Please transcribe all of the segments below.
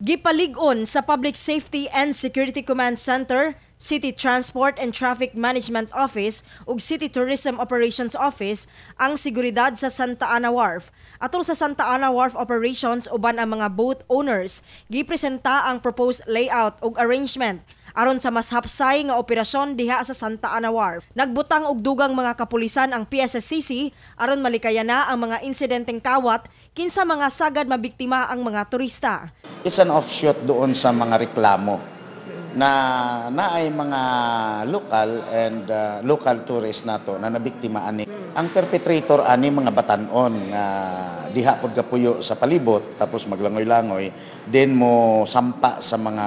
Gipalig-on sa Public Safety and Security Command Center, City Transport and Traffic Management Office ug City Tourism Operations Office ang seguridad sa Sta.Ana Wharf. Atol sa Sta.Ana Wharf Operations uban ang mga boat owners, gipresenta ang proposed layout ug arrangement aron sa mas hapsay nga operasyon diha sa Sta.Ana Wharf. Nagbutang og dugang mga kapulisan ang PSSCC aron malikayana ang mga insidenteng kawat kinsa mga sagad mabiktima ang mga turista. It's an offshoot doon sa mga reklamo na naay mga local and local tourists nato na nabiktima ani. Ang perpetrator ani mga batanon nga diha pod kapuyo sa palibot tapos maglangoy-langoy then mo sampa sa mga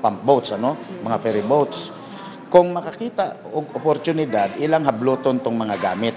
pump boats mga ferry boats. Kung makakita og oportunidad ilang habloton tong mga gamit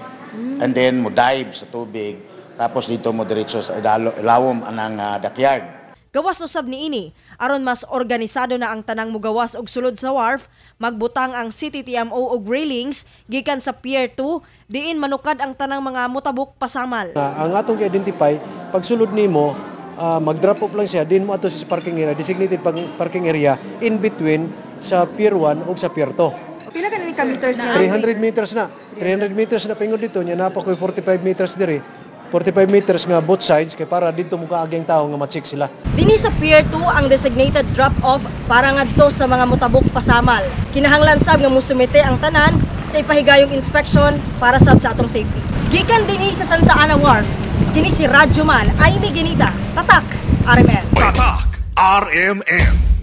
and then mo dive sa tubig tapos dito mo diretso sa ilawom anang backyard. Gawas usab niini aron mas organisado na ang tanang mugawas og sulod sa wharf, magbutang ang City TMO og railings gikan sa Pier 2 diin manukad ang tanang mga motabok pasamal. Ang atong i-identify pag sulod nimo mag-drop off lang siya din mo ato sa parking area, designated parking area in between sa Pier 1 ug sa Pier 2. Pila ka ka meters na? 300 meters na. 300 meters na pingod dito nya napa koy 45 meters diri. 45 meters nga both sides kay para dito mo kaaging tao nga ma-check sila. Dinhi sa Pier 2 ang designated drop-off para ngadto sa mga motabok pasamal. Kinahanglan sab nga musumite ang tanan sa ipahigayong inspection para sab sa atong safety. Gikan dinhi sa Sta.Ana Wharf, kini si Radyo Man, Amy Ginita, Tatak, RMN. Tatak, RMN.